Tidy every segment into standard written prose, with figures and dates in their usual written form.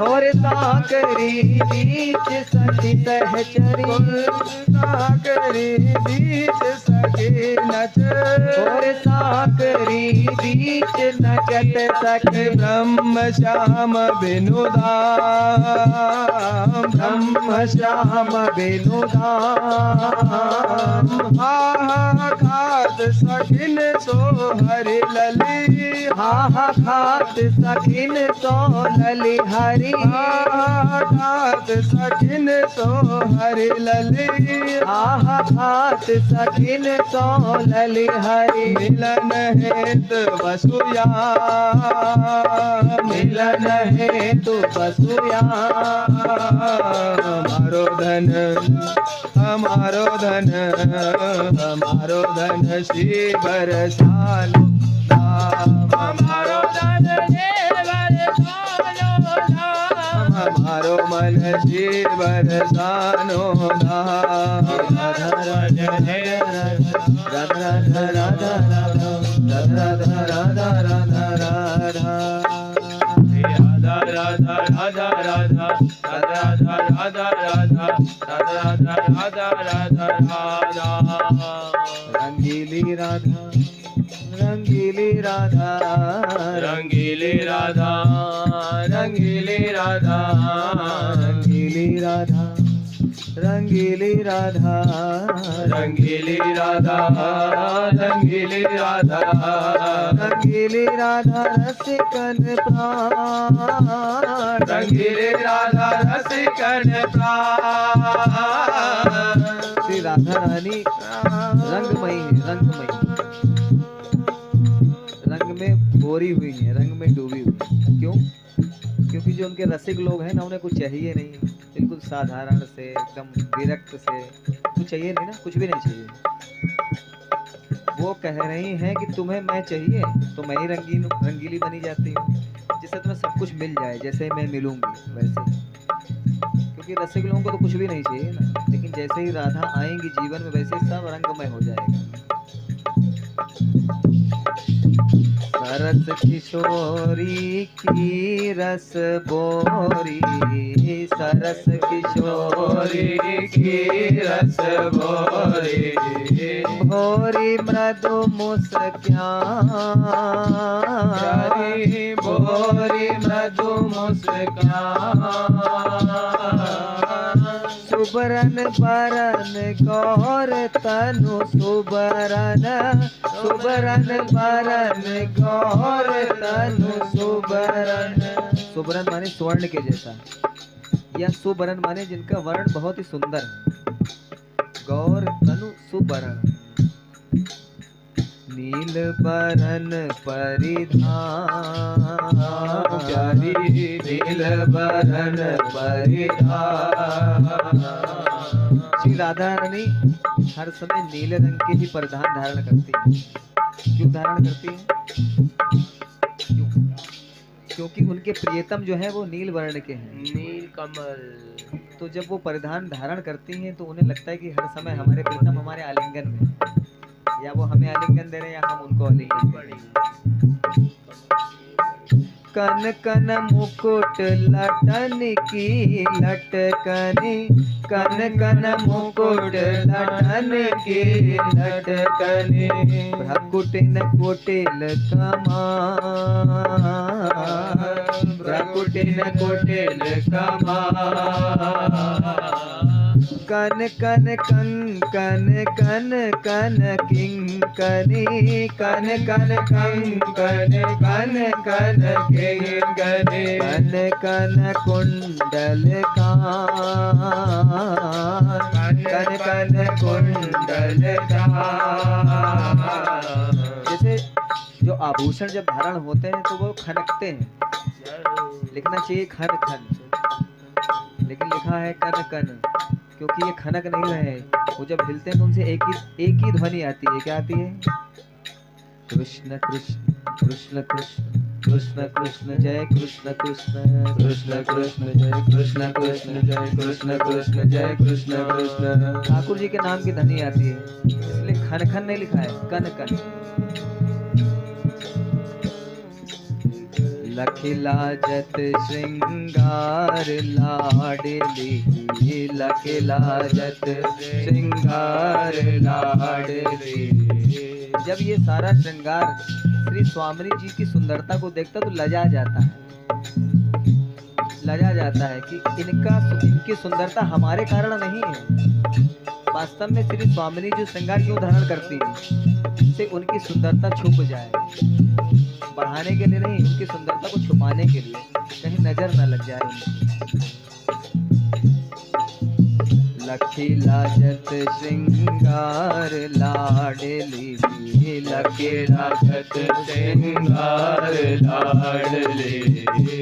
और साकरी बीच सखी सहचरी, साकरी बीच सखी नच, और साकरी बीच नचत सखी ब्रह्म श्याम विनुदाम, ब्रह्म श्याम विनुदाम। हा खात सखिन सो हरि लली, हा खात सखिन सो लली हरि, हा खात सखिन सो हरि लली, हा खात सखिन सो लली हरि। मिलन हेतु वसुया, मिलन हेतु वसुया, हमारो धन हमारो धन, हमारो धन श्री बरसालो धाम, हमारो धन श्री बरसालो धाम, हमारो मन श्री बरसानो धाम। राधा राधा राधा राधा राधा राधा राधा राधा राधा राधा राधा राधा राधा राधा राधा राधा राधा राधा राधा। रंगीली राधा रंगीली राधा, रंगीली राधा रंगीली राधा, रंगीली राधा रंगीली राधा, रंगीली राधा रंगीली राधा, रंगीली राधा रसिकन प्राण, रंगीली राधा रसिकन प्राण। श्री राधा रानी रंगमयी है, रंगमयी, रंग में भोरी हुई है, रंग में डूबी हुई है। क्यों? क्योंकि जो उनके रसिक लोग हैं ना, उन्हें कुछ चाहिए नहीं, बिल्कुल साधारण से एकदम विरक्त से, कुछ चाहिए नहीं ना, कुछ भी नहीं चाहिए। वो कह रही हैं कि तुम्हें मैं चाहिए तो मैं ही रंगीली बनी जाती हूँ, जिससे तुम्हें सब कुछ मिल जाए, जैसे मैं मिलूंगी वैसे। क्योंकि रसिक लोगों को तो कुछ भी नहीं चाहिए ना, लेकिन जैसे ही राधा आएंगी जीवन में वैसे सब रंगमय हो जाएगा। सरस किशोरी की रस बोरी, सरस किशोरी की रस बोरी, भोरी मृदु मुस्कान, भोरी मृदु मुस्कान। सुबरन बरन गौर तनु सुबरन, सुबरन बरन गौर तनु सुबरन। सुबरन माने स्वर्ण के जैसा, या सुबरन माने जिनका वर्ण बहुत ही सुंदर है। गौर तनु सुबरन, नील बरन परिधान, नील बरन परिधान। श्री राधा रानी हर समय नीले रंग के ही परिधान धारण करती है। क्यों धारण करती है? क्यों? क्योंकि उनके प्रियतम जो है वो नील वर्ण के हैं, नील कमल। तो जब वो परिधान धारण करती हैं तो उन्हें लगता है कि हर समय हमारे प्रियतम हमारे आलिंगन में, या वो हमें आलिंगन दे रहे हैं या हम उनको आलिंगन दे रहे हैं। कन कन मुकुट लटन की लटकनी, कन कन मुकुट लटन की लटकनी। भ्रकुटिन कुटिल कमान, भ्रकुटिन कुटिल कमान। कन कन कंकन कन कन किंकनी, कन कन कंकन कन कन किंकनी। कन कन कुंडल कान, कन कन कुंडल कान। जैसे जो आभूषण जब धारण होते हैं तो वो खनकते हैं, लिखना चाहिए खन खन, लेकिन लिखा है कन कन, क्योंकि ये खनक नहीं रहे। वो जब हिलते हैं तो उनसे एक ही ध्वनि आती है। क्या आती है? कृष्ण कृष्ण कृष्ण कृष्ण कृष्ण कृष्ण जय कृष्ण कृष्ण कृष्ण कृष्ण जय कृष्ण कृष्ण जय कृष्ण कृष्ण जय कृष्ण कृष्ण। ठाकुर जी के नाम की ध्वनि आती है, इसलिए खन खन नहीं लिखा है, कन कन। लखिला जत श्रृंगार लाडली, लखिला जत श्रृंगार लाडली। जब ये सारा श्रृंगार श्री स्वामिनी जी की सुंदरता को देखता तो लजा जाता है, लजा जाता है कि इनकी सुंदरता हमारे कारण नहीं है। वास्तव में श्री स्वामिनी जो श्रृंगार क्यों धारण करती है, इससे उनकी सुंदरता छुप जाए, बढ़ाने के लिए नहीं, उनकी सुंदरता को छुपाने के लिए, कहीं नजर न लग जाए उनकी। लखिला जत श्रृंगार लाडली, लखिला जत श्रृंगार लाडली।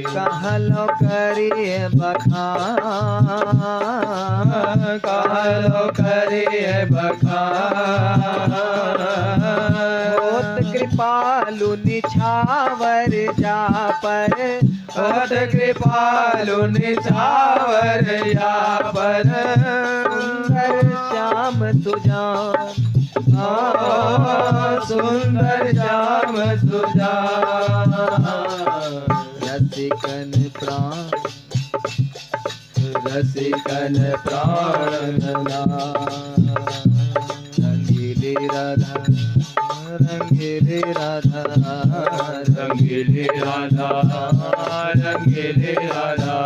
कहलो करिए बखान, कहलो करिए बखान। होत कृपालु निछावर जा पर, होत कृपालु निछावर जा पर। सुंदर श्याम सुजान, सुंदर श्याम सुजान। रसिकन प्राण, रसिकन प्राण रंगीली राधा, रंगीली राधा, रंगीली राधा, रंगीली राधा।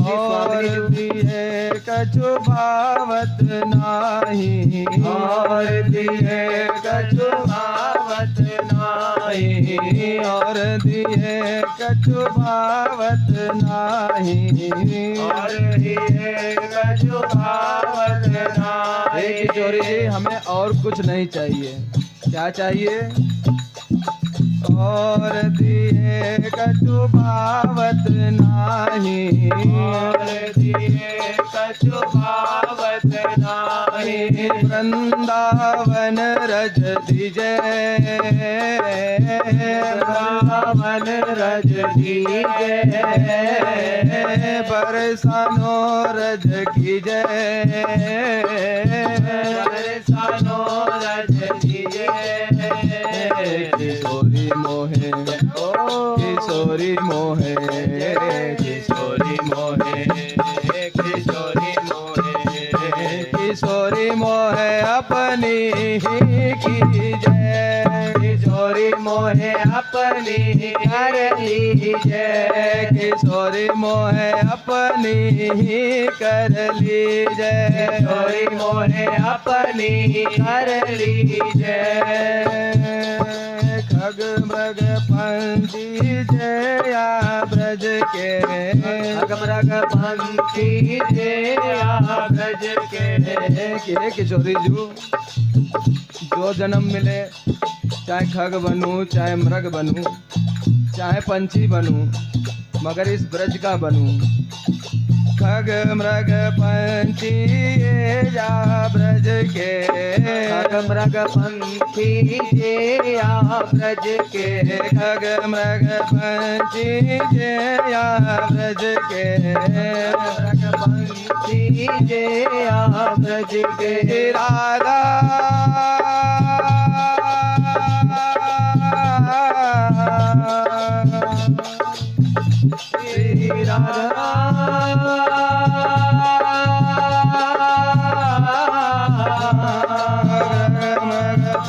और दिए कछु भावत नाही, और दिए कछु भावत नाही, और दिए कछु भावत नाही, और दिए कछु भावत नाही। किशोरी जी, हमें और कुछ नहीं चाहिए। क्या चाहिए? और दिए कछु भावत नाही, और दिए कछु भावत नाही। वृंदावन रज दीजे, वृंदावन रज दीजे। बरसानो रज कीजे, बरसानो रज कीजे। किशोरी मोहे, किशोरी मोहे, किशोरी मोहे, किशोरी मोहे, किशोरी मोहे अपनी ही कीजे। किशोरी मोहे अपनी कर लीजे, किशोरी मोहे अपनी ही कर लीजे। किशोरी मोहे अपनी कर लीजे। खग मृग पंछी जया ब्रज के, खग मृग पंछी जया ब्रज के। किशोरी जी, जो जन्म मिले, चाहे खग बनूं, चाहे मृग बनूं, चाहे पंछी बनूं, मगर इस ब्रज का बनूं। खग मृग पंछी या ब्रज के, खग मृग पंछी या ब्रज के। खग मृग पंछी या ब्रज के, मृग पंछी या ब्रज के। राधा राधा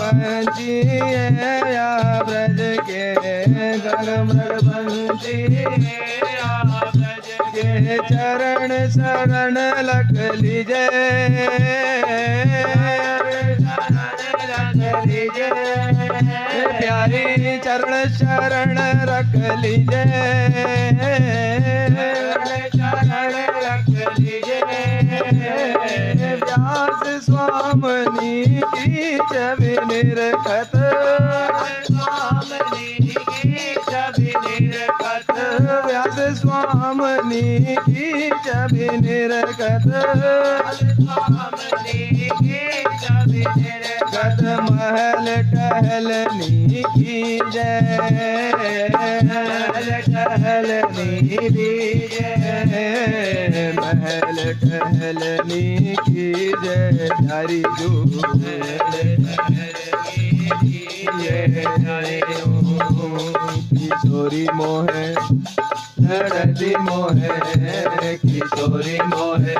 पंछी या ब्रज के, गग मृग पंछी या ब्रज के। चरण शरण लख लीजे, प्यारी चरण शरण रख लीजे, चरण रख लीजे। व्यास स्वामिनी की छवि निरखत, स्वामिनी की छवि निरखत। व्यास स्वामिनी की छवि निरखत, स्वामिनी की छवि निरखत। महल टहलनी की जय, महल टहलनी की जय, महल टहलनी की जय। प्यारी जो महल टहलनी की जय, किशोरी किशोरी मोहे लड़ती मोहे, किशोरी मोहे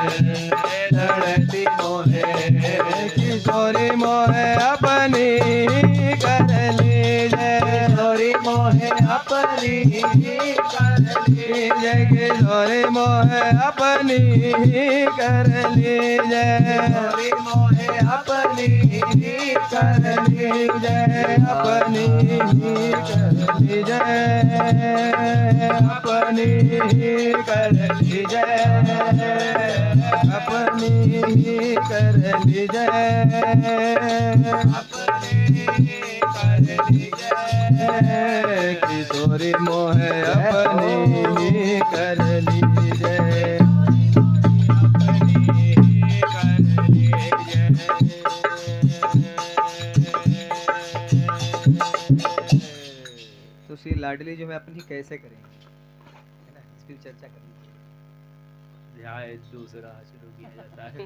लड़ती मोहे, किशोरी मोहे अपनी कर लीजे, किशोरी मोहे अपनी कर लीजे, किशोरी मोहे अपनी कर लीजे, किशोरी मोहे अपनी कर लीजे, अपनी कर लीजे, अपनी कर लीजे, अपनी कर लीजे, अपनी कर लीजे, किशोरी मोहे अपनी कर लीजे, अपनी कर लीजे। तो श्री लाडली जो है अपनी कैसे करेंगे, है ना, इस पर चर्चा करेंगे। ध्यान दूसरा शुरू किया जाता है।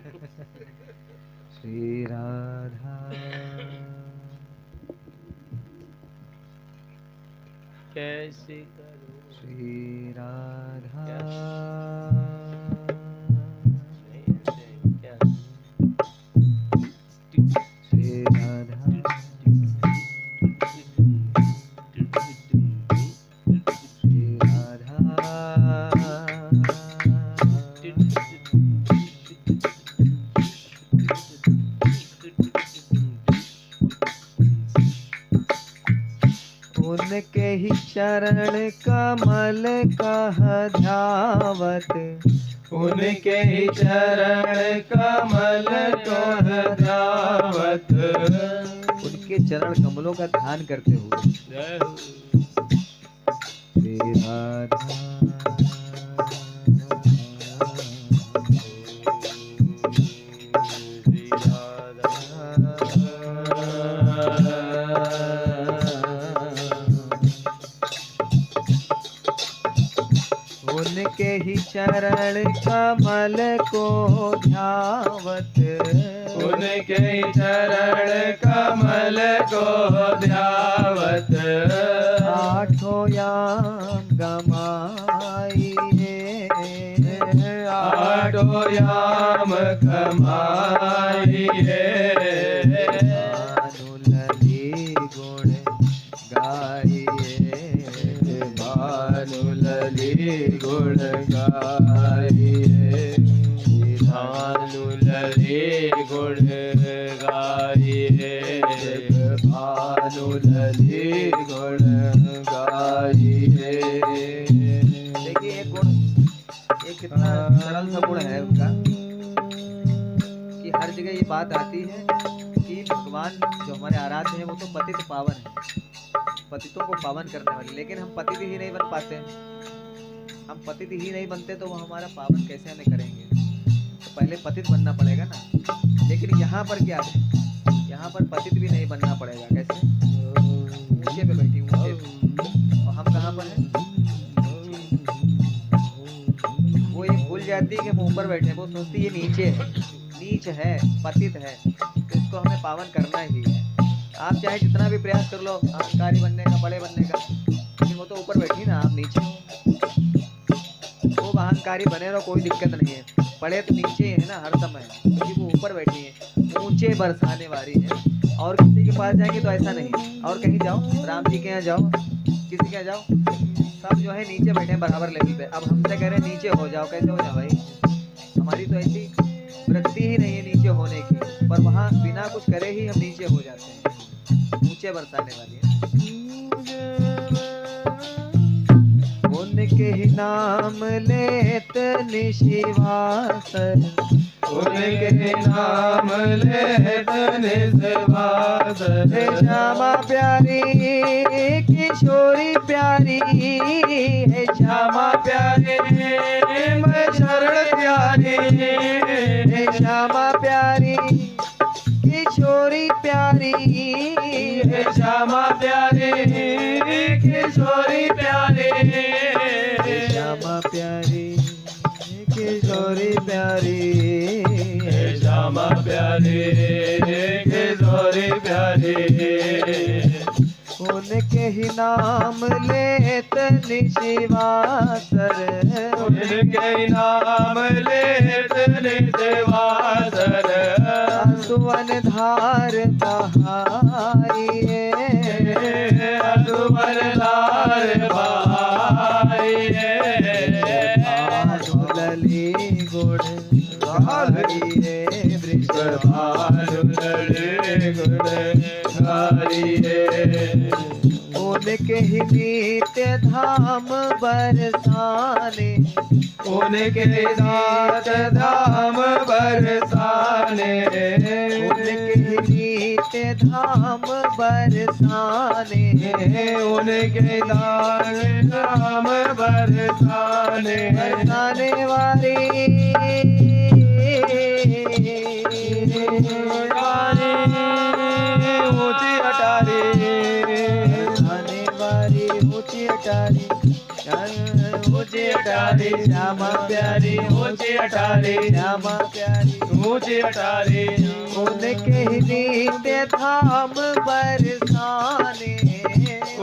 श्री राधा कैसे करो श्री राधा श्री राधा श्री राधा उनके ही चरण कमल कह ध्यावत, उनके ही चरण कमल कह ध्यावत, उनके चरण कमलों का ध्यान करते हुए श्री राधा श्री राधा उनके ही चरण कमल को ध्यावत, उनके ही चरण कमल को ध्यावत, आठों याम गमाइए, आठों याम कमाइए, भानुलली गुण गाइए, भानुलली गुण गाइए, भानुलली गुण गाइए, भानुलली गुण गाइए। देखिए एक गुण, एक कितना सरल सा गुण है उनका कि हर जगह ये बात आती है कि भगवान जो हमारे आराध्य हैं वो तो पतित पावन है, पतितों को पावन करने वाले, लेकिन हम पतित ही नहीं बन पाते। हम पतित ही नहीं बनते तो वो हमारा पावन कैसे हमें करेंगे? तो पहले पतित बनना पड़ेगा ना। लेकिन यहाँ पर क्या है, यहाँ पर पतित भी नहीं बनना पड़ेगा। कैसे? ऊंचे पे बैठी, ऊंचे पे, और हम कहाँ पर हैं? वो ये भूल जाती है कि हम ऊपर बैठे, वो सोचती है नीचे है, नीच है, पतित है, तो इसको हमें पावन करना ही है। आप चाहे जितना भी प्रयास कर लो अहंकारी बनने का, बड़े बनने का, लेकिन वो तो ऊपर बैठी ना, आप नीचे हो। वो अहंकारी बने रहो, कोई दिक्कत नहीं है, पड़े तो नीचे है ना हर समय, क्योंकि वो ऊपर बैठी है, ऊंचे बरसाने वाली है। और किसी के पास जाएंगे तो ऐसा नहीं, और कहीं जाओ, राम जी के यहाँ जाओ, किसी के यहाँ जाओ, सब जो है नीचे बैठे हैं बराबर लेवल पे। अब हमसे कह रहे हैं नीचे हो जाओ, कैसे हो जाओ भाई? हमारी तो ऐसी वृत्ति ही नहीं है नीचे होने की, पर वहाँ बिना कुछ करे ही हम नीचे हो जाते हैं, ऊंचे बरसाने वाली है। उनके ही नाम लेत निशिवासर, उनके नाम लेत निशिवासर, श्यामा प्यारी किशोरी प्यारी है, श्यामा प्यारे मैं शरण प्यारी, श्यामा प्यारी किशोरी प्यारी है, श्यामा प्यारे किशोरी प्यारे, श्यामा प्यारी किशोरी प्यारी, श्यामा प्यारे किशोरी प्यारे। उनके ही नाम लेत निशिवासर, उनके नाम लेत निशिवासर, सुवन धार बहाइए, सुवन धार बहाइए, लली गुण गाइए, लली गुण गाइए, उनके ही नित्य धाम बरसाने, उनके नाथ धाम बरसाने, उनके ही नित्य धाम बरसाने, उनके नाथ धाम बरसाने, बरसाने वाली ऊंची अटारी, बरसाने वाली ऊंची अटारी, ऊंची अटारी श्यामा प्यारी, ऊंची अटारी, श्यामा प्यारी, ऊंची अटारी, उनके ही नित्य धाम बरसाने,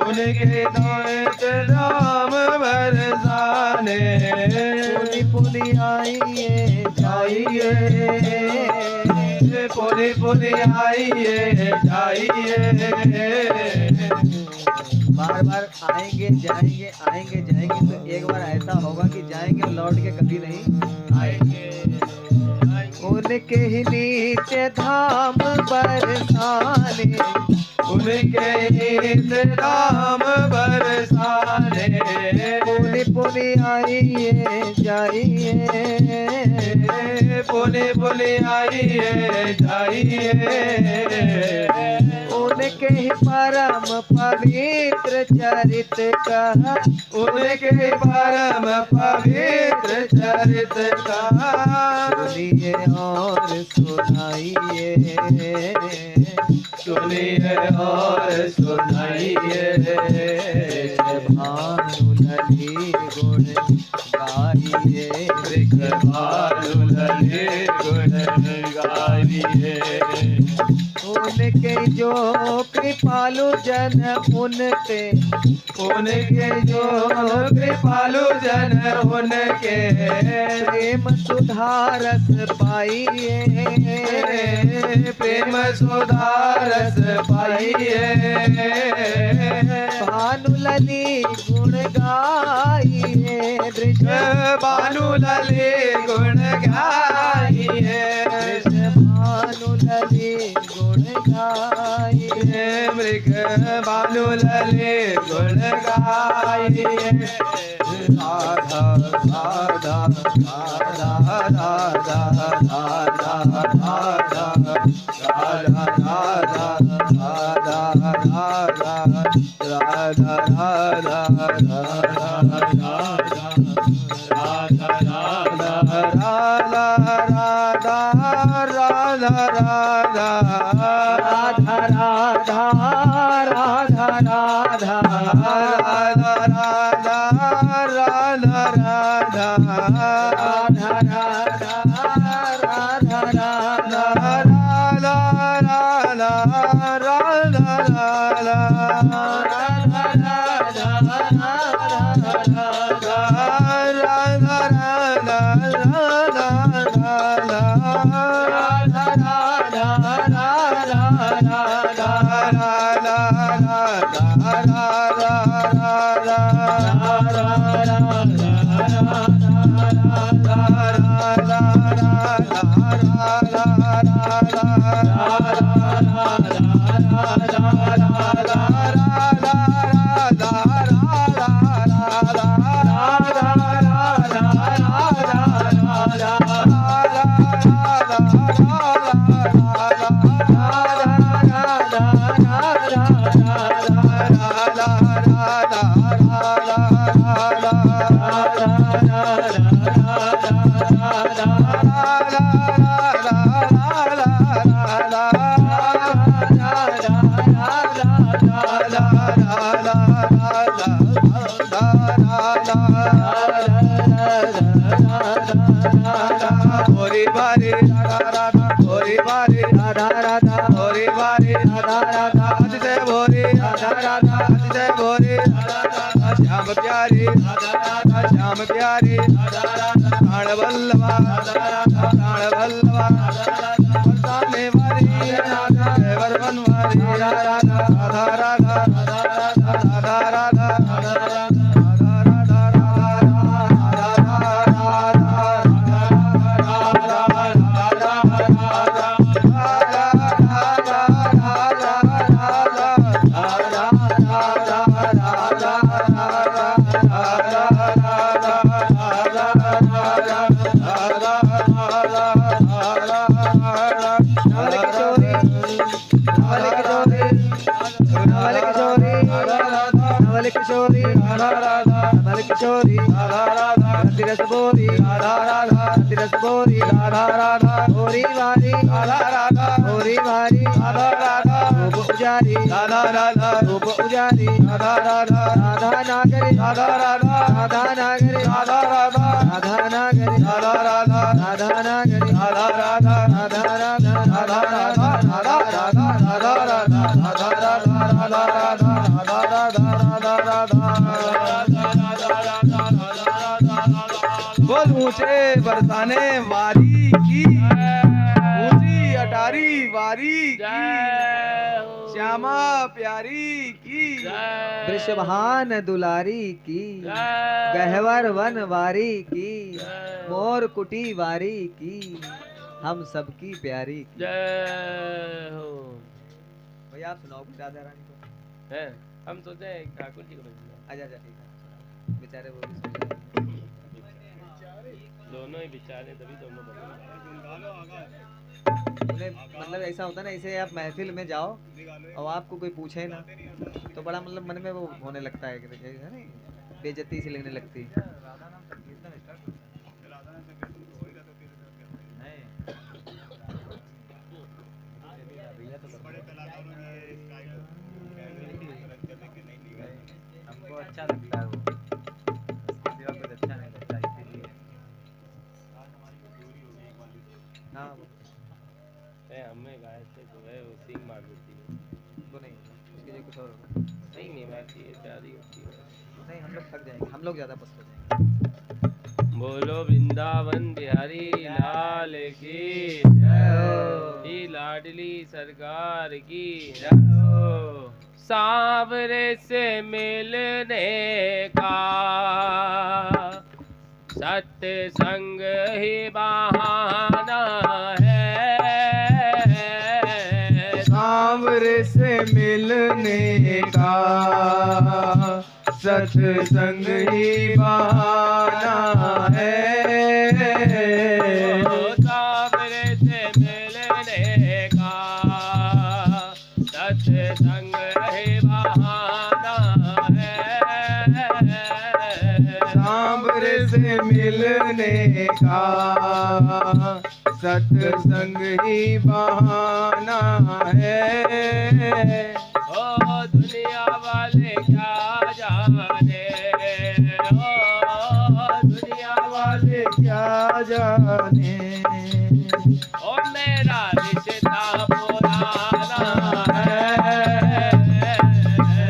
उनके नाथ धाम बरसाने, पुली पुली आइए जाइए, पुली पुली आइए जाइए, बार बार आएंगे जाएंगे आएंगे जाएंगे, तो एक बार ऐसा होगा कि जाएंगे और लौट के कभी नहीं आएंगे। उनके ही नित्य धाम बरसाने, उनके नित धाम बरसाने, पुली पुली आइए जाइए, पुली पुली आइए जाइए, उनके ही परम पवित्र चरित का, उनके परम पवित्र चरित का सुनिए और सुनाइए, सुनिए और सुनाइए, भानु लली गुण गाइए, भानु लली गुण गाइए, उनके जो कृपालु जन उनके, उनके जो कृपालु जन उनके प्रेम सुधारस पाइए, प्रेम सुधारस पाइए, भानु लली गुण गाइए, दृश्य भानु लली गुण गाइए, भानु लली गुण गाइए, मृग भानु लली गुण गाइए, राधा राधा राधा राधा राधा राधा राधा राधा राधा बोल ऊंचे बरसाने वारी की, ऊंची अटारी वारी की, श्यामा प्यारी की, वृषभान दुलारी की, गहवर वन वारी की, मोर कुटी वारी की, हम सबकी प्यारी की। जय हो। भैया आप सुनाओ कुछ राधा रानी को। हैं हम सोचे हैं ठाकुर जी को भेज दिया। आजा आजा ठीक है, बेचारे वो भी सुन रहे हैं। दोनों ही बेचारे, तभी दोनों बने। उन्हें मतलब ऐसा होता है ना, ऐसे आप महफिल में जाओ और आपको कोई पूछे ना तो बड़ा मतलब मन में वो होने लगता है कि है नहीं, बेइज्जती सी लगने लगती है। हमको अच्छा लगता है वो, उसके सिवा कुछ अच्छा नहीं लगता, इसीलिए। हाँ हमें गाय से जो है वो सींग मार देती है। वो नहीं, उसके लिए कुछ और होगा। सींग नहीं मारती है, प्यारी होती है। नहीं हम लोग थक जाएंगे, हम लोग ज्यादा पसंद हो जाएंगे। बोलो वृंदावन बिहारी लाल की जय हो। ही लाडली सरकार की जय हो। सांवरे से मिलने का सत्संग ही बहाना है। सांवरे से मिलने का सत्संग ही बहाना है। सांवरे से मिलने का सत्संग ही बहाना है। सांवरे से मिलने का सत्संग ही बहाना है। ओ दुनिया वाले क्या जाने, ओ दुनिया वाले क्या जाने, ओ मेरा रिश्ता पुराना है।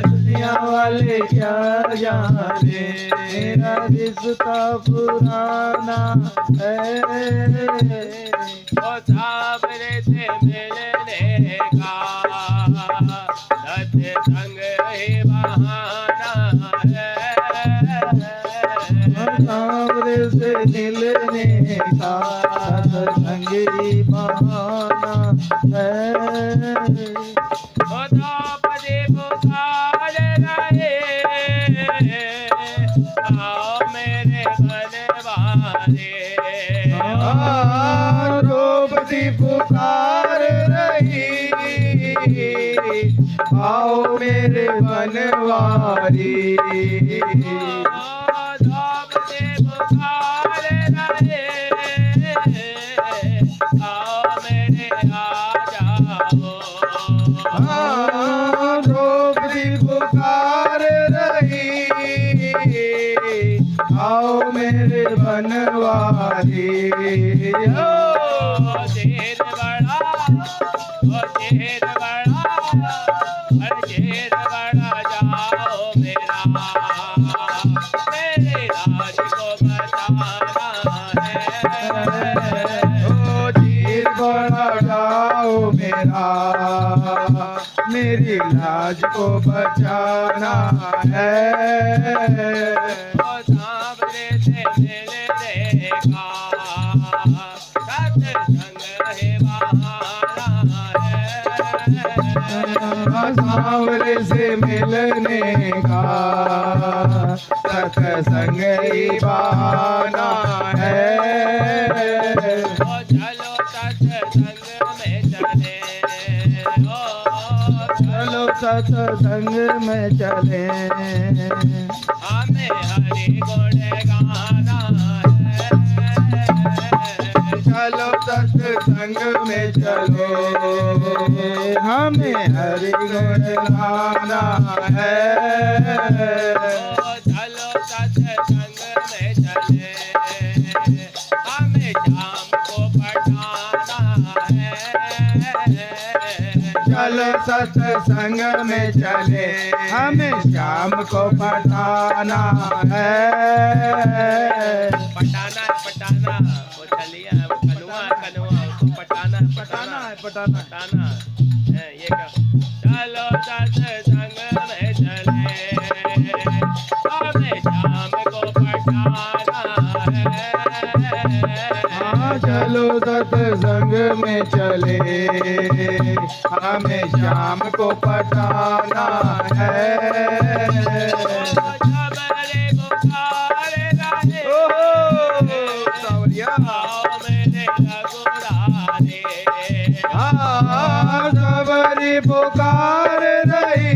दुनिया वाले क्या जाने, मेरा रिश्ता पुराना है। ओ सांवरे से मिलने का सत्संग ही बहाना है। सांवरे से मिलने का सत्संग ही बहाना है। ओ द्रौपदी पुकार रहे, आओ मेरे बनवाले। द्रौपदी पुकार रही, आओ मेरे बनवारी। द्रौपदी पुकार रहे, आओ मेरे आ जाओ। द्रौपदी पुकार रही, आओ मेरे बनवारी। शेर बड़ा, ओ शेर बड़ा, अरे शेर बड़ा जाओ मेरा, मेरे राज को बचाना है। ओ चीर बड़ा जाओ मेरा, मेरी लाज को बचाना है। ओ सांवरे से मिलने का सत्संग ही बहाना है। सांवरे से मिलने का सत्संग ही बहाना है। चलो सत्संग में चले, चलो सत्संग में चले, हमें हरि गुण गाना है। चलो सत्संग में चलो, हमें हरि गुण गाना है। चलो सत्संग में चले, हमें शाम को पठाना है। चलो सत्संग में चले, हमें शाम को पठाना है। पटाना वो चलिए वो कनुआ उसको पटाना पटाना है ये क्या। चलो सत्संग में चले, हमें शाम को पटाना है। हाँ चलो सत्संग में चले, हमें शाम को पठाना है। सबरे बुखार रहे, सावरिया। आओ मेरे रघुरारे। हाँ सबरी पुकार रही,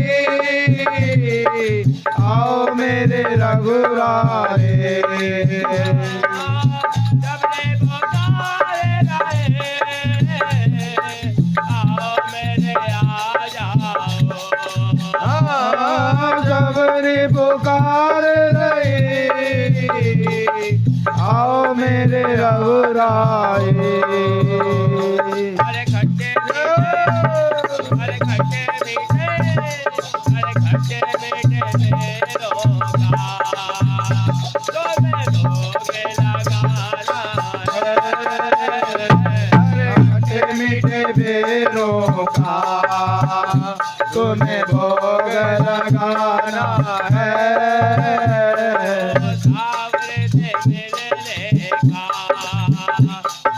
आओ मेरे रघुरारे। सबरे बुखार रहे, आओ मेरे आ जाओ। हाँ सबरी पुकार रही, आओ मेरे रघुराए। अरे खट्टे मीठे मेरों का तो मैं दोगे लगाना है। खट्टे मीठे बेरों का तुम्हें भोग लगाना है। सावरे से मिलने का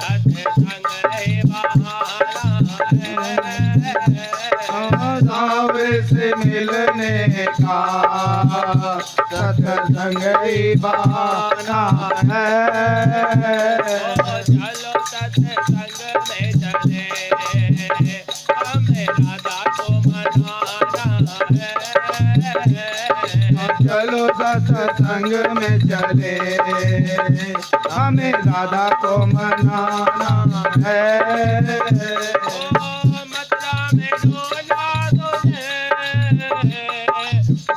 सत्संग ही बहाना है। सांवरे से मिलने का सत्संग ही बहाना है। चलो सत्संग में चले, हमें राधा को मनाना है। चलो सत्संग में चले, हमें राधा को मनाना है। मथुरा में डोला तुझे,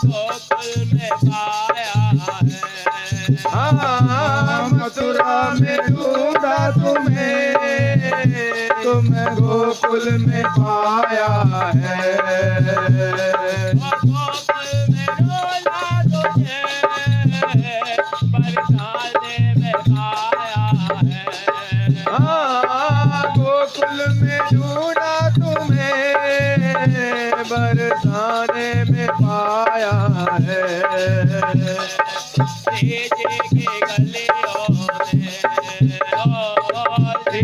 गोकुल में पाया है। हाँ मथुरा में ढूंढा तुम्हें, तुम्हें गोकुल में पाया है। गोकुल में डोला तुझे, बरसाने में पाया है। हाँ गोकुल में ढूंढा तुम्हें, बरसाने में पाया है। जी की गलियों में, जी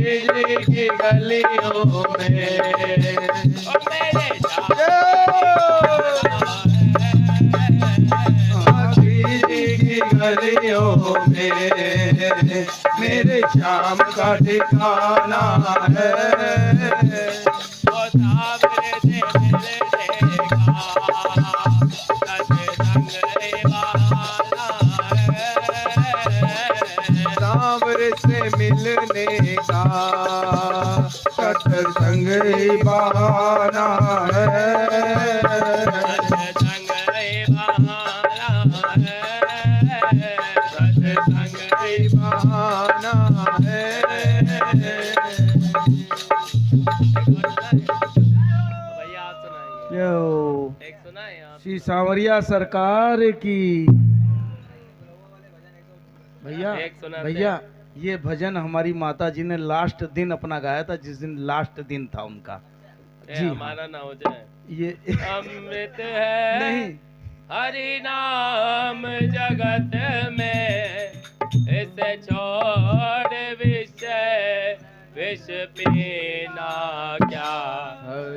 की गलियों में, मेरे जी की गलियों में मेरे श्याम का ठिकाना है। सावरे से मिलने का सत्संग ही बहाना है। सांवरे से मिलने का सत्संग ही बहाना है। सत्संग ही बहाना है। सत्संग ही बहाना है। भैया आप सुनाइए, यो एक सुनाए आप। श्री सांवरिया सरकार की। भैया एक सुनाते भैया ये भजन हमारी माता जी ने लास्ट दिन अपना गाया था, जिस दिन लास्ट दिन था उनका। जी हाँ। हमारा ना हो जाए। ये अमृत है नहीं, हरि नाम जगत में, इसे छोड़ विष पीना क्या,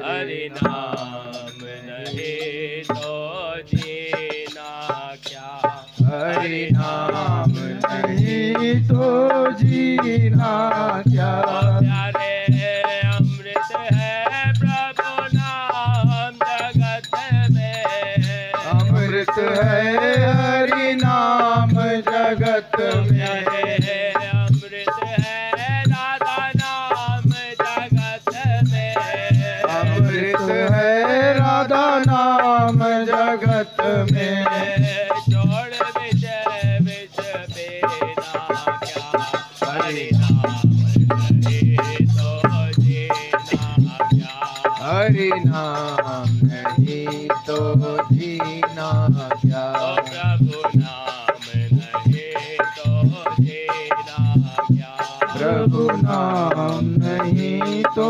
हरि नाम नहीं नहीं तो जीना क्या। हरि नाम नहीं तो जीना क्या। प्यारे अमृत है प्रभु नाम जगत में। अमृत है हरि नाम जगत में। अमृत है राधा नाम जगत में। अमृत है राधा नाम जगत में। छोड़ विषय विष पीना क्या। हरि नाम नहीं तो जीना क्या। हरि नाम नहीं तो जीना क्या। प्रभु नाम नहीं तो जीना क्या। प्रभु नाम नहीं तो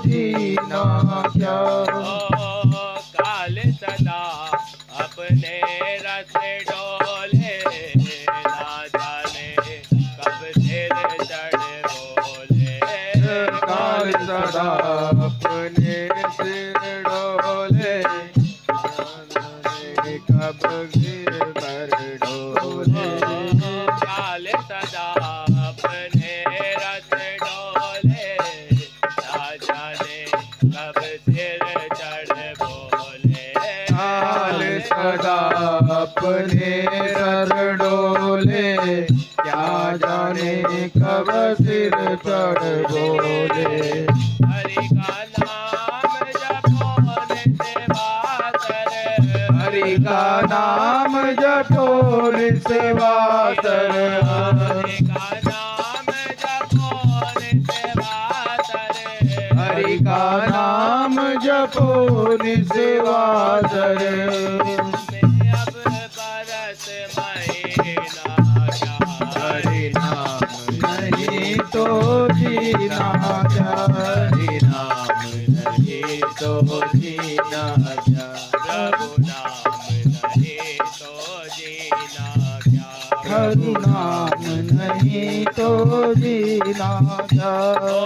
जीना क्या। काल सदा अपने रस डोले ना जाने कब सिर चढ़ बोले। काल सदा अपने सिर डोले कब गिर पर डोले। काल सदा अपने रस डोले ना जाने कब सिर चढ़ बोले। काल सदा अपने सर डोले क्या जाने कब सिर चढ़ बोले। हरि का नाम जपो सेवा कर। हरि का नाम जपो सेवा कर। हरि का नाम जपो सेवा कर। हरि का नाम जपो सेवा कर। मैं अब बरस महीना क्या। हरि नाम नहीं तो जीना क्या। हरि नाम नहीं तो जीना क्या। प्रभु नाम नहीं तो जीना क्या। प्रभु नाम नहीं तो जीना क्या। ओ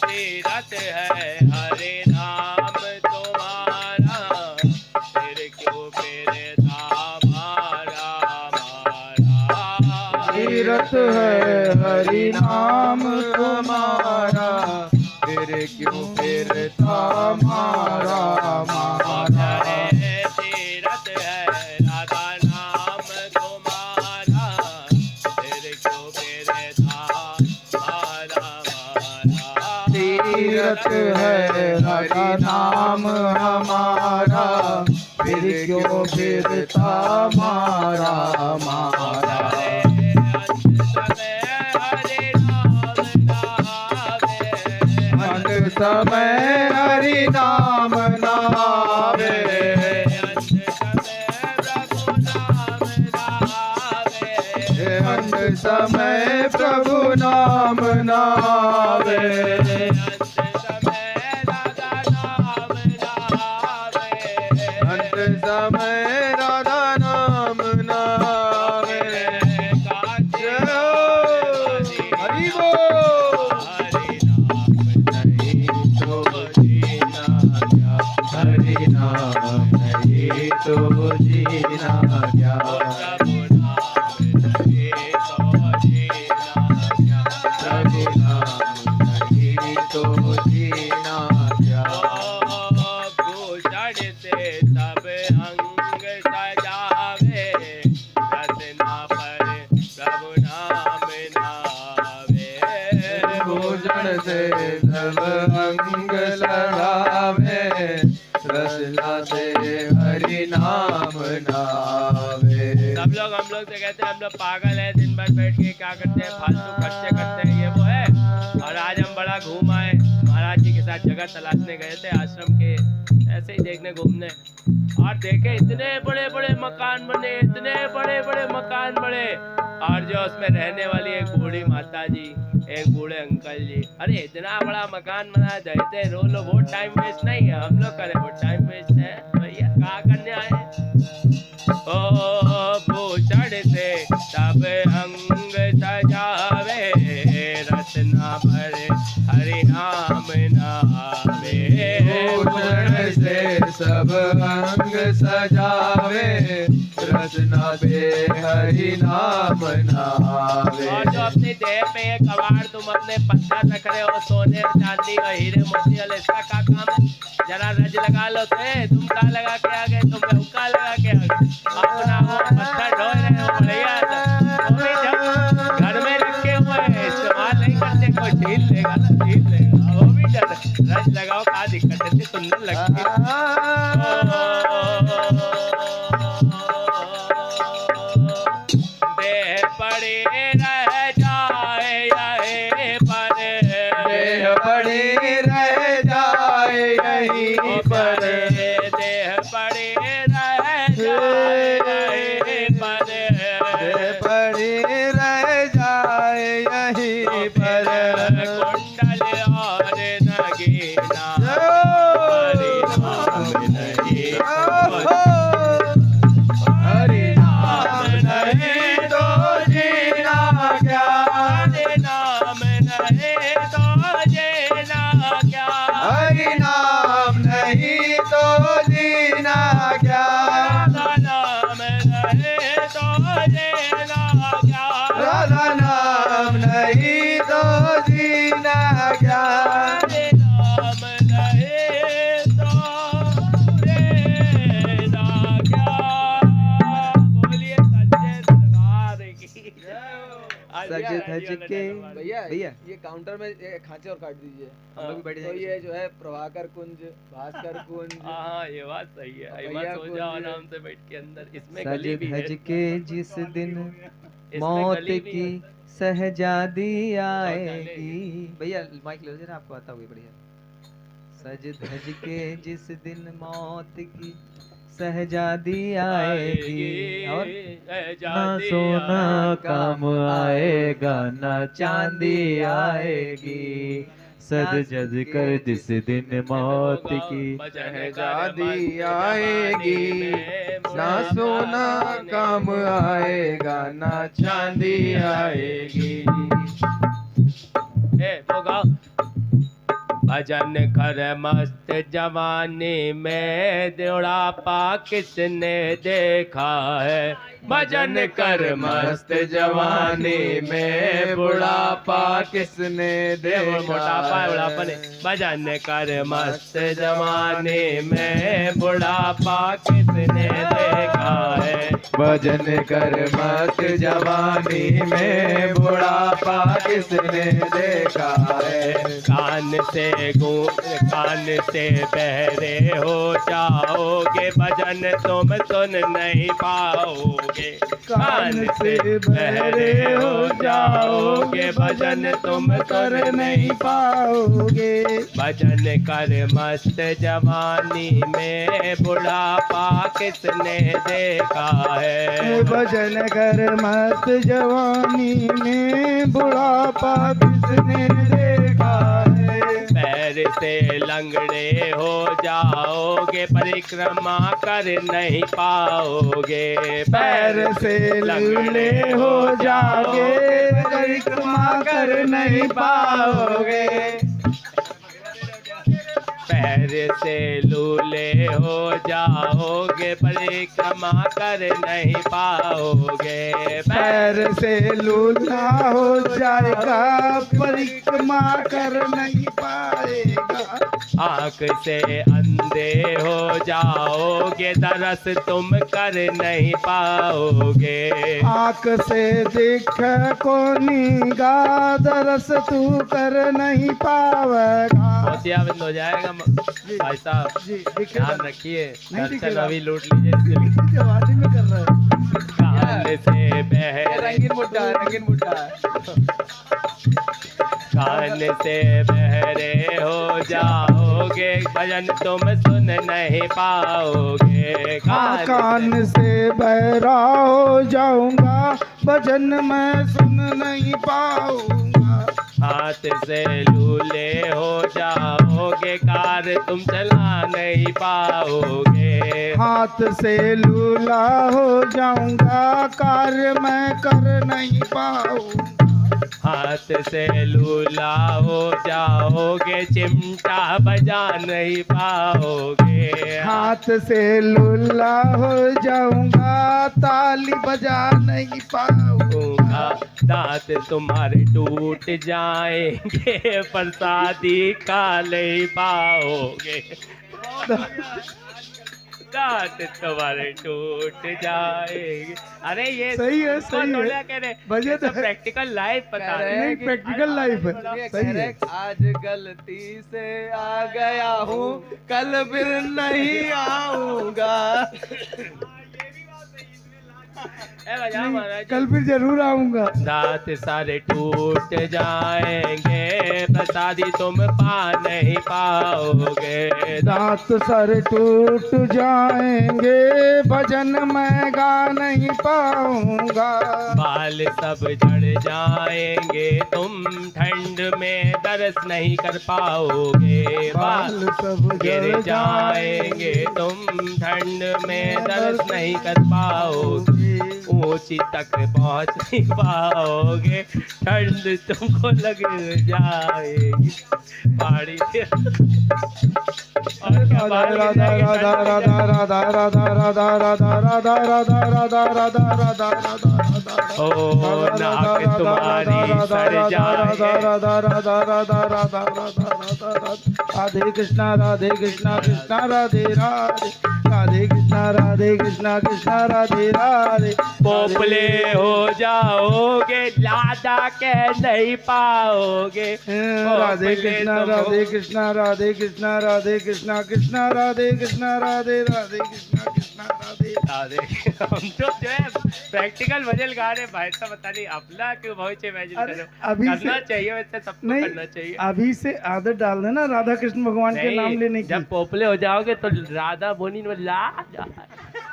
तीरथ है हरि नाम तुम्हारा। फिर क्यों फिरता मारा मारा। तीरथ है हरि नाम तुम्हारा। फिर क्यों फिरता मारा मारा। तीरथ है राधा नाम तुम्हारा। फिर क्यों फिरता मारा मारा। तीरथ है हरि नाम हमारा। फिर क्यों फिरता मारा मारा। अंत समय हरि नाम नावे। अंत समय प्रभु नाम नावे। अंत समय राधा नाम नावे। हरि बोल। नहीं तो जीना क्या। हरि नाम नहीं तो जीना क्या। प्रभु नाम नहीं तो जीना क्या। भूषण से सब अंग सजावे। रचना पर प्रभु नाम नावे। भोजन से सब अंग लगावे। रसना से हरि नाम नावे। सब लोग हम लोग से कहते हैं हम लोग पागल है। दिन भर बैठ के क्या करते हैं फालतू खर्चे करते हैं ये वो है। और आज हम बड़ा घूम आए महाराज जी के साथ जगह तलाशने गए थे आश्रम के ऐसे ही देखने घूमने। और देखे इतने बड़े बड़े मकान बने इतने बड़े बड़े मकान बने। और जो उसमें रहने वाली एक बूढ़ी माता जी एक बूढ़े अंकल जी। अरे इतना बड़ा मकान बना देते रो लो वो टाइम वेस्ट नहीं है। हम लोग करें वो टाइम वेस्ट है भैया कहाँ करने आए हैं। ओ भूषण से सब अंग सजावे। रचना भर हरि नाम नावे। भूषण से सब आवे, रसना पे हरि नाम नावे। और जो अपनी देह पे ये कबाड़ तुम अपने पत्थर रख रहे हो, सोने चांदी और हीरे मोती वाले, इसका क्या काम है? जरा रज लगा लो। तुम का लगा के आ गए, तुम का लगा के आ गए। अपना वो पत्थर ढो रहे हो बढ़िया, वो भी जब घर में रखे हुए हैं, इस्तेमाल नहीं करते, कोई ढील लेगा ना, ढील लेगा, वो भी डर। रज लगाओ, क्या दिक्कत है, इतनी सुंदर लगती देह पड़े रह जाए यहीं पर, देह पड़े रह जाए यहीं पर, देह पड़े रह जाए यहीं पर, देह पड़े रह जाए यहीं पर। कुंडल और नगीना हरि नाम नहीं, हरि नाम नहीं तो जीना क्या, हरि नाम नहीं तो जीना क्या, हरि नाम नहीं तो जीना क्या, राधा नाम नहीं तो जीना क्या, राधा नाम नहीं तो जीना क्या, हरि नाम नहीं तो जीना क्या। बोलिए सच्चे दरबार की। सज धज के भैया भैया ये काउंटर में ये खांचे और काट दीजिए। हम लोग भी बैठ तो जाएंगे। ये जो है प्रभाकर कुंज, भास्कर कुंज, हाँ ये बात सही है। भैया मत सो को जाओ भी- आराम से बैठ के अंदर। इसमें सज गली भी है, धज के जिस दिन इसमें मौत गली भी की है। सहजादी शौचालय आएगी। भैया माइक ले लीजिए ना, आपको आता होगी बढ़िया। सज धज के जिस दिन मौत की सहजादी आएगी, और ना सोना काम आएगा ना चांदी आएगी, सज धज कर जिस दिन मौत की शहजादी आएगी, ना सोना काम आएगा ना चांदी आएगी। वो गाओ। भजन कर मस्त जवानी में बुढ़ापा किसने देखा है, भजन कर मस्त जवानी में बुढ़ापा किसने देखो देखा मोटापा है, बुढ़ापा नहीं। भजन कर मस्त जवानी में बुढ़ापा किसने देखा है, भजन कर मस्त जवानी में बुढ़ापा किसने देखा है। कान से बहरे हो जाओगे, भजन तुम सुन नहीं पाओगे। कान से बहरे हो जाओगे, भजन तुम सुन नहीं पाओगे। भजन कर मस्त जवानी में बुढ़ापा किसने देखा है, भजन कर मस्त जवानी में बुढ़ापा किसने देखा है। पैर से लंगड़े हो जाओगे, परिक्रमा कर नहीं पाओगे। पैर से लूले हो जाओगे, परिक्रमा कर नहीं पाओगे। पैर से लूले हो जाओगे, परिक्रमा कर नहीं पाओगे। पैर से लूला हो जाएगा, परिक्रमा कर नहीं पाएगा। आँख से अंधे हो जाओगे, दरस तुम कर नहीं पाओगे। आँख से देख को नीगा, दरस तू कर नहीं पावेगा। मोतिया बंद हो जाएगा भाई साहब, जी ध्यान रखिए, नहीं दर्शन दिखेगा। अभी लूट लीजिए। जवानी में कर रहा है। कान से ये बहरे रंगीन मुट्ठा है, रंगीन मुट्ठा है। कान से बहरे हो जाओगे, भजन तुम सुन नहीं पाओगे। कान से बहरा हो जाऊंगा, भजन मैं सुन नहीं पाऊंगा। हाथ से लूले हो जाओगे, कार तुम चला नहीं पाओगे। हाथ से लूला हो जाऊंगा, कार्य मैं कर नहीं पाऊंगा। हाथ से लूला हो जाओगे, चिमटा बजा नहीं पाओगे। हाथ से लुल्ला हो जाऊंगा, ताली बजा नहीं पाऊंगा। दांत तुम्हारे टूट जाएंगे, प्रसादी खा नहीं पाओगे। दांत तुम्हारे टूट जाएंगे। अरे ये सही है, उसको सही है। थोड़ा कह रहे, भजन ये तो है। प्रैक्टिकल लाइफ बता कह रहे रहे हैं नहीं, कि प्रैक्टिकल लाइफ है, ये सही कह रहे है। हैं, आज गलती से आ गया हूँ, कल फिर नहीं आऊंगा। ए बजा नहीं, महाराज जी। कल फिर जरूर आऊंगा। दांत सारे टूट जाएंगे, प्रसादी तुम पा नहीं पाओगे। दांत सारे टूट जाएंगे, भजन मैं गा नहीं पाऊंगा। बाल सब झड़ जाएंगे, तुम ठंड में दर्श नहीं कर पाओगे। बाल सब गिर जल जाएंगे, तुम ठंड में दर्श नहीं कर पाओगे। ऊंची तक पहुंच नहीं पाओगे, ठंड तुमको लग जाएगी। पहाड़ी से और क्या बाहर गिर राधा जाएगी, राधा ठंड लग राधा राधा राधा राधा राधा राधा राधा राधा राधा राधा राधा। ओ नाक तुम्हारी सड़ जाए। राधे कृष्णा राधे कृष्णा कृष्णा राधे राधे, राधे कृष्णा राधे कृष्णा कृष्णा राधे राधे। पोपले हो जाओगे, लादा के नहीं पाओगे। राधे कृष्णा राधे कृष्णा राधे कृष्णा राधे कृष्णा कृष्णा राधे कृष्णा राधे राधे कृष्णा कृष्णा राधे। हम तो जो है प्रैक्टिकल भजन गा रहे भाई, तो बता नहीं अपना क्यों बहुत इमेजिन अरे, करो। अभी से- करना चाहिए, वैसे सबको नहीं, करना चाहिए। अभी से आदत डाल देना राधा कृष्ण भगवान के नहीं, नाम लेने की। जब पोपले हो जाओगे तो राधा बोली ला ला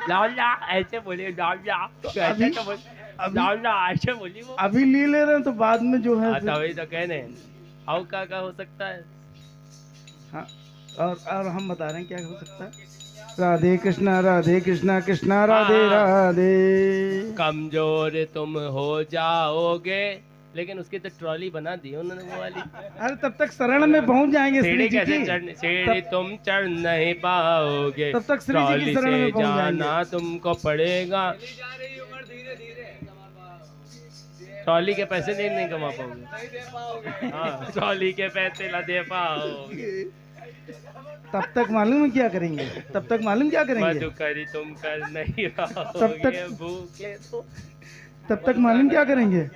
ला ला ऐसे बोलिए, ला ला ऐसे अभी- तो बोल, अभी- ला ला ऐसे बोली वो। अभी ले रहे हैं तो बाद में जो है हाँ, तो फिर- वही तो कहने आओ का हो सकता है। हाँ, और हम बता रहे हैं क्या हो सकता है। राधे कृष्णा कृष्णा राधे हाँ। राधे। कमजोर तुम हो जाओगे, लेकिन उसकी तो ट्रॉली बना दी उन्होंने वो वाली। अरे तब तक शरण में पहुंच जाएंगे श्री सीढ़ी जी कैसे की। चढ़, सीढ़ी तुम चढ़ नहीं पाओगे। तब तक श्री जी की ट्रॉली शरण से में पहुंच जाएंगे। जाना तुमको पड़ेगा। ट्रॉली के पैसे नहीं कमा पाओगे। हाँ, ट्रॉली के पैसे ला दे पाओगे। तब तक मालूम है क्या करेंगे, तब तक मालूम क्या करेंगे, मधुकरी तुम कर नहीं पाओगे, भूखे तो। तब तक मालूम क्या करेंगे,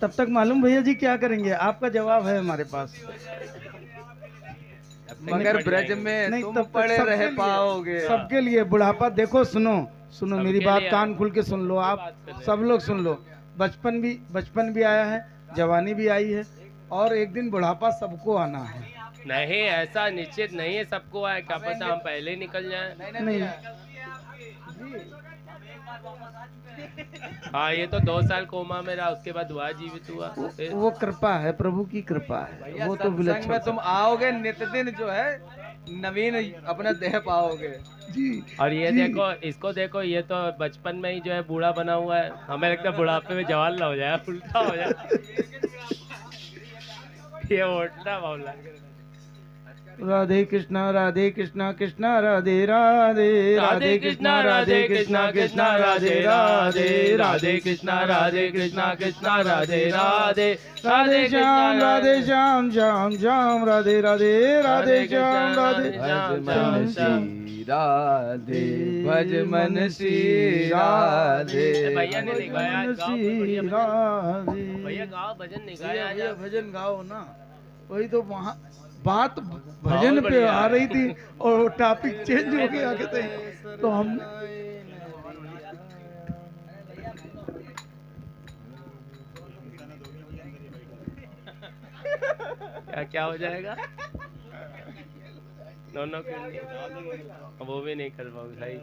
तब तक मालूम भैया जी क्या करेंगे। आपका जवाब है हमारे पास। मगर ब्रज में नहीं, तुम तब तक पड़े सबके रह लिए- पाओगे। सबके लिए बुढ़ापा देखो, सुनो सुनो सबके मेरी बात लिए कान खुल के सुन लो आप, बात कर रहे हैं। सब लोग सुन लो। बचपन भी आया है, जवानी भी आई है, और एक दिन बुढ़ापा सबको आना है। नहीं, ऐसा निश्चित नहीं है सबको आए, क्या पता हम पहले ही निकल जाएं। नहीं, हाँ, ये तो 2 साल कोमा में रहा, उसके बाद हुआ जीवित हुआ। फिर वो कृपा है, प्रभु की कृपा है, भैया वो तो सत्संग विलक्षण में तुम आओगे, नित्य दिन जो है नवीन अपना देह पाओगे। जी। और ये जी। देखो, इसको देखो, ये तो बचपन में ही जो है बूढ़ा बना हुआ है। हमें लगता है बुढ़ापे में जवान ना हो जाए, उल्टा हो जाए। ये उल्टा मामला है। राधे कृष्णा कृष्णा राधे राधे, राधे कृष्णा कृष्णा राधे राधे, राधे कृष्णा कृष्णा राधे राधे, राधे श्याम श्याम श्याम राधे राधे, राधे श्याम राधे भज मन श्री राधे, भज मन श्री राधे। भैया ने नहीं गाया, गाओ फिर बढ़िया भजन। राधे। भैया गाओ, भजन नहीं भैया गाया भैया आज। भजन गाओ ना, वही तो वहाँ बात भजन बहुत पे बढ़िया आ है। रही थी और टॉपिक चेंज हो गया कहते तो हम क्या हो जाएगा? दोनों क्यों नहीं? वो भी नहीं कर पाओगे भाई,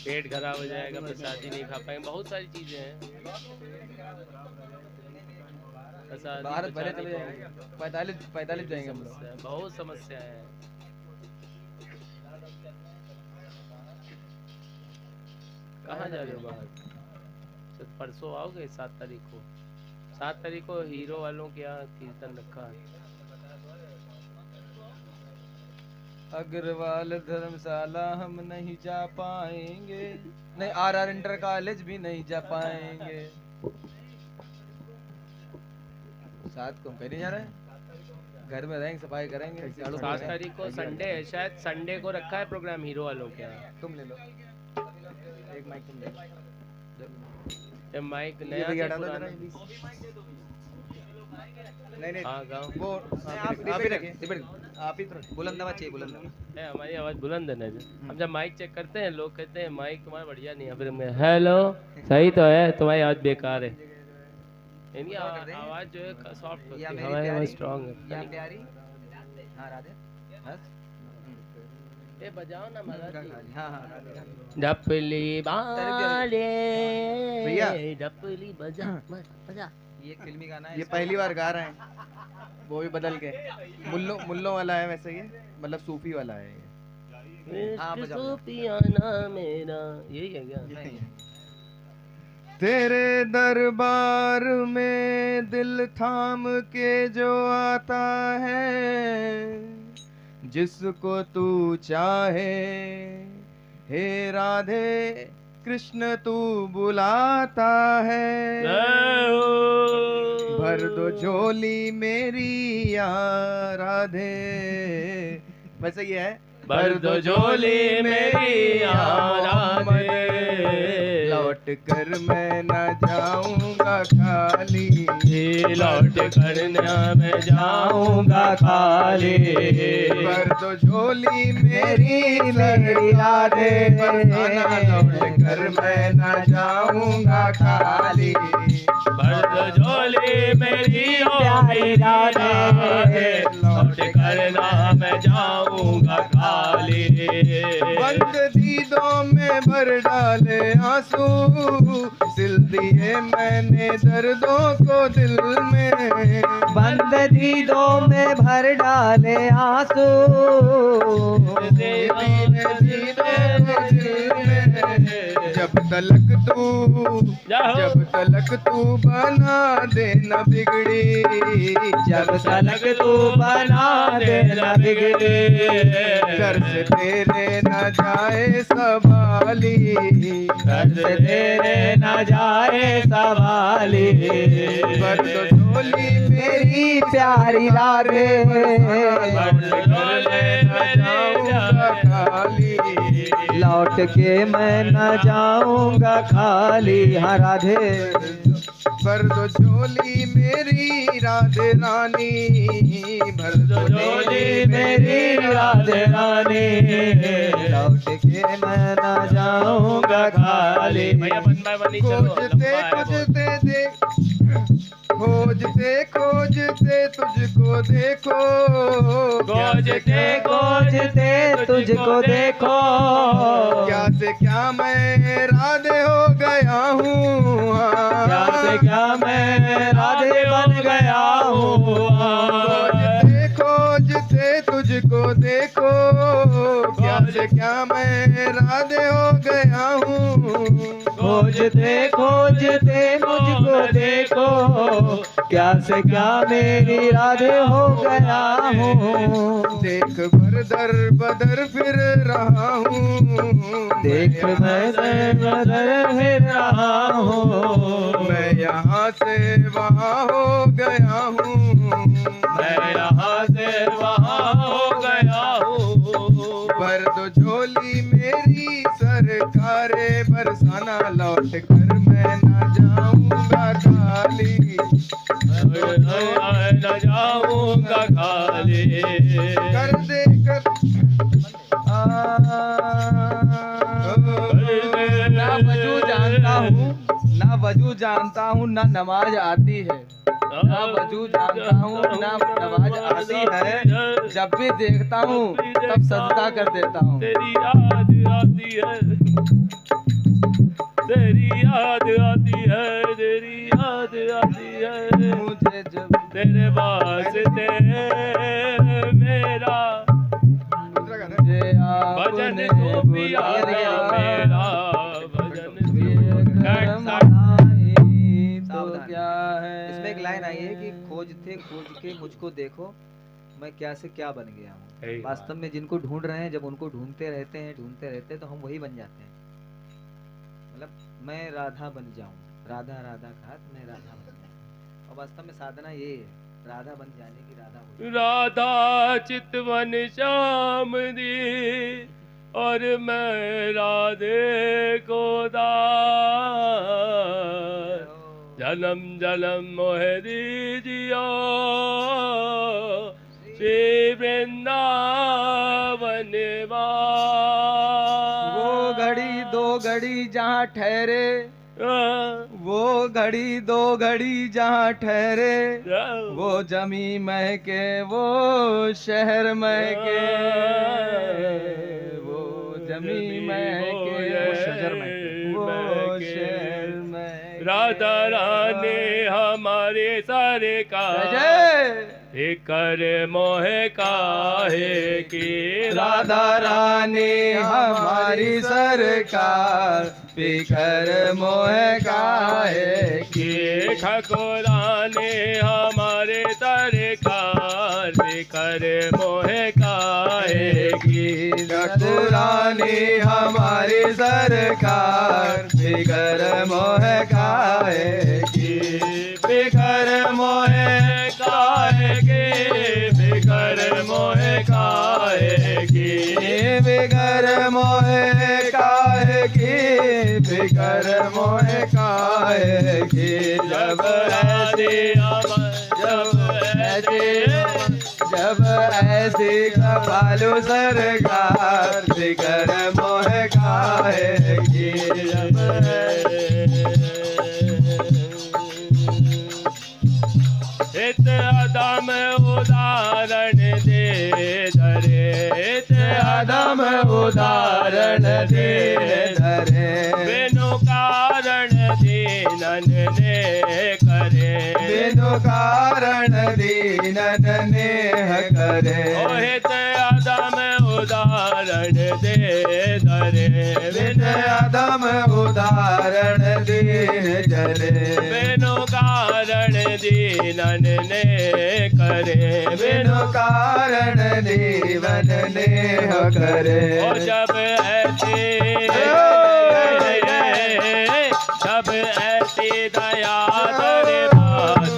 पेट खराब हो जाएगा, प्रसादी नहीं खा पाएंगे, बहुत सारी चीजें हैं। प्रसादी, भारत भरे प्रसादी, चले जाएंगे, 45 जाएंगे हम लोग। बहुत बहुत समस्या है। कहाँ जा रहे हो बाहर? परसों आओगे 7 तारीख को? 7 तारीख को हीरो वालों के यहाँ कीर्तन रखा है। अग्रवाल धर्मशाला हम नहीं जा पाएंगे, नहीं आर इंटर कॉलेज भी नहीं जा पाएंगे। 7 को हम कहीं नहीं जा रहे हैं, घर में रहेंगे, सफाई करेंगे। 7 तारीख को संडे है, शायद संडे को रखा है प्रोग्राम हीरो वालों के यहाँ। तुम ले लो एक माइक, तुम ले लो। ये माइक ये नया भैया कि डालो पुराना? जरा, नहीं नहीं हाँ गाँव वो आप ही रखें, आप ही तो रखें। बुलंद आवाज चाहिए, बुलंद आवाज। हमारी आवाज बुलंद है ना जी। हम जब माइक चेक करते हैं लोग कहते हैं माइक तुम्हारा बढ़िया नहीं है, फिर मैं हेलो सही तो है, तुम्हारी आवाज बेकार है। इनकी आवाज जो है सॉफ्ट होती या है, मेरी हमारी आवाज प्यारी, स्ट्रांग या है। प्यारी। हाँ राधे, बस। ये बजाओ ना महाराज जी। हाँ हाँ राधे, राधे। डपली बाले भैया। डपली बजा बजा। ये एक फिल्मी गाना है। ये इसमें- पहली बार गा रहे हैं, वो भी बदल के। मुल्लों वाला है वैसे, ये मतलब सूफी वाला है ये। हाँ, बजाओ, बजाओ। पियाना मेरा, यही है क्या? नहीं, तेरे दरबार में दिल थाम के जो आता है, जिसको तू चाहे हे राधे कृष्ण तू बुलाता है। भर दो झोली मेरी या राधे, वैसे ये है। भर दो झोली मेरी या राधे, लौट कर मैं न जाऊंगा खाली, लौट कर न मैं जाऊंगा खाली। भर दो झोली मेरी राधे, बरसाना लौट कर मैं न जाऊंगा खाली। भर दो झोली मेरी प्यारी राधे, लौट कर न मैं जाऊंगा खाली। बंद दीदों में भर डाले आंसू, सिल दिए मैंने दर्दों को दिल में। बंद दीदों में भर डाले आंसू, जब तलक तू बना देना बिगड़ी, जब तलक तू बना देना बिगड़ी। घर से तेरे न जाए सवाली, घर से तेरे न जाए सवाली। भर दो झोली मेरी प्यारी राधे, लौट के मैं न जाऊंगा खाली। हाँ राधे, भर दो झोली मेरी राधे रानी, भर दो झोली मेरी राधे रानी, लौट के मैं न जाऊंगा खाली। भैया बन बाय बनी चलो, खोजते खोजते तुझको देखो, खोजते खोजते तुझको देखो, क्या से क्या मैं राधे हो गया हूँ, क्या से क्या मैं राधे बन गया हूँ। खोजते तुझको देखो, क्या से क्या मैं राधे हो गया हूँ। खोजते खोजते मुझको देखो, क्या से क्या मेरी राधे हो गया हूँ। देख भर दर बदर फिर रहा हूँ, देख मैं बदर फिर रहा हूँ। मैं यहाँ से वहाँ हो गया हूँ, मैं यहाँ से वहाँ हो गया हूँ। भर दो झोली मेरी सरकारे, बरसाना लौट कर मैं न जाऊंगा खाली। न जाऊंगा खाली। कर दे कर ना वजू जानता हूँ, ना वजू जानता हूँ, ना नमाज आती है। ना वजू जानता हूँ, ना नमाज आती है। जब भी देखता हूँ तब सजदा कर देता हूँ। तेरी याद आती है, तेरी याद आती है, तेरी याद आती है। मुझे जब तेरे वास्ते मेरा मुझे भजन आपने को पिया बुलाया, मेरा भजन करम खोज के मुझको देखो, मैं क्या से क्या बन गया हूँ। सही बात। वास्तव में जिनको ढूंढ रहे हैं, जब उनको ढूंढते रहते हैं तो हम वही बन जाते हैं। मतलब मैं राधा बन जाऊं, राधा राधा कहा तो मैं राधा बन जाऊं। और वास्तव में साधना ये है, राधा बन जाने की, राधा हो जाए। राधा चितवन श्याम दी और मैं राधे को दास, जन्म जन्म मोह दीजियो श्री वृंदावन वास। वो घड़ी दो घड़ी जहाँ ठहरे, वो घड़ी दो घड़ी जहाँ ठहरे, वो जमी महके वो शहर महके, वो जमी महके वो शजर महके, वो महके। शहर महके। राधा रानी हमारे सरकार जय कर मोह काहे की। राधा रानी हमारी सरकार, बिखर मोह काहे की। ठकुरानी हमारे सरकार बिखर मोह काहे की। ठकुरानी हमारी सरकार, बिखर मोह काहे की। बिखर मोह काहे की, बिखर मोह काहे की। बिखर मोह काहे की, बिखर मोह काहे की। जब ऐसी कपालू सरकार, बिखर मोह काहे की। इत अदम उदाहरण दे धरे, इत अदम उदाहरण दे धरे, बिनु कारण दीनन ने करे। बिनु कारण दीनन नेह करे। हित अदम उदाहरण दे धरे, बिन अदम उदाहरण दीन जरे। बिनु कारण दीनन ने करे। बिनु कारण दीवन नेह करे। और जब ऐसी दया करे बात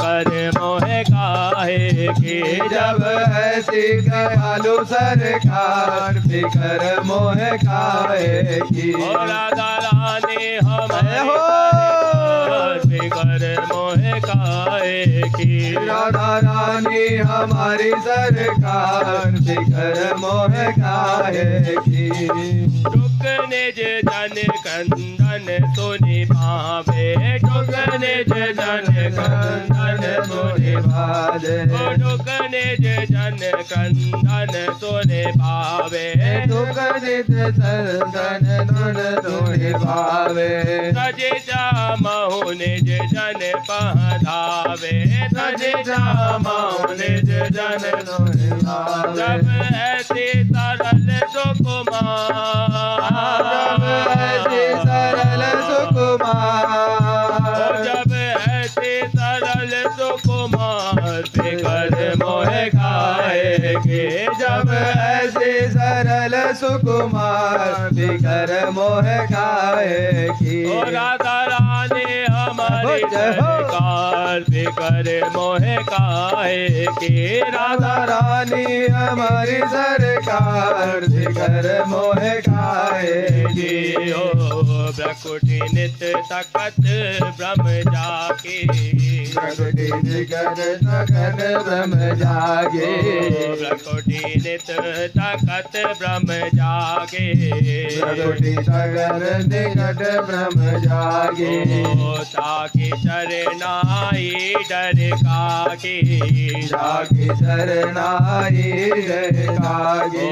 कर मोह काहे की। जब ऐसी दयालु सरकार, बिखर मोह काहे की। और राधा रानी हमारे हो। बिखर मोह काहे की। राधा रानी हमारी सरकार, बिखर मोह काहे की। टुक निज जन कंदन सुनि भावे, टुक निज जन कंदन सुनि भावे। टुक निज जन कंदन सुनि भावे। दुख निज संदन धुन धुनि भावे। सज जामहु निज जन पहधावे, सज जामहु निज जन धुनि भावे। जब ऐसे सरल सुकुमार, जब ऐसे सरल सुकुमार, जब ऐसे सरल सुकुमार बिखर मोह काहे की। जब ऐसे सरल सुकुमार, बिखर मोह काहे की। ओ राधा रानी हमारी सरकार बिखर मोह काहे की। राधा रानी हमारी सरकार, बिखर मोह काहे की। ओ प्रकुटी नित तकत ब्रह्म जाके, प्रकटी निकट सकट ब्रह्म जागे। प्रकुटी नित तकत ब्रह्म जागे। प्रकटी तगर निकट ब्रह्म जागे। ताकि शरणाई डर काके, जाके शरणाई जय कागे।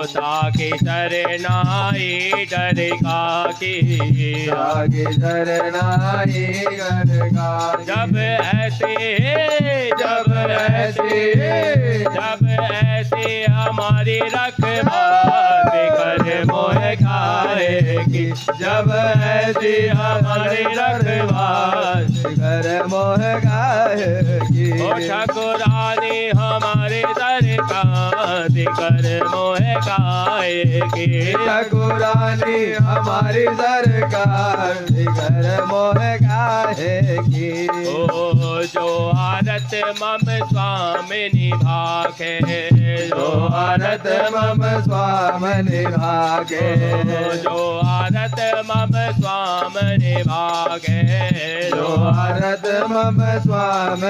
ताकि शरणाई डर काके। जाके शरणाई कर कागे। जब ऐसे हमारी रखवार बिखर मोह काहे की। जब ऐसी हमारी रखवार, बिखर मोह काहे की। ओ ठाकुरानी हमारे सरकार कर मोह गाएगी। ठाकुरानी हमारी सरकार घर मोह गाएगी। ओ जो आरत मम स्वामी निभागे, जो आरत मम स्वाम निभागे, जो आरत मम स्वाम निभागे, जो आरत मम स्वाम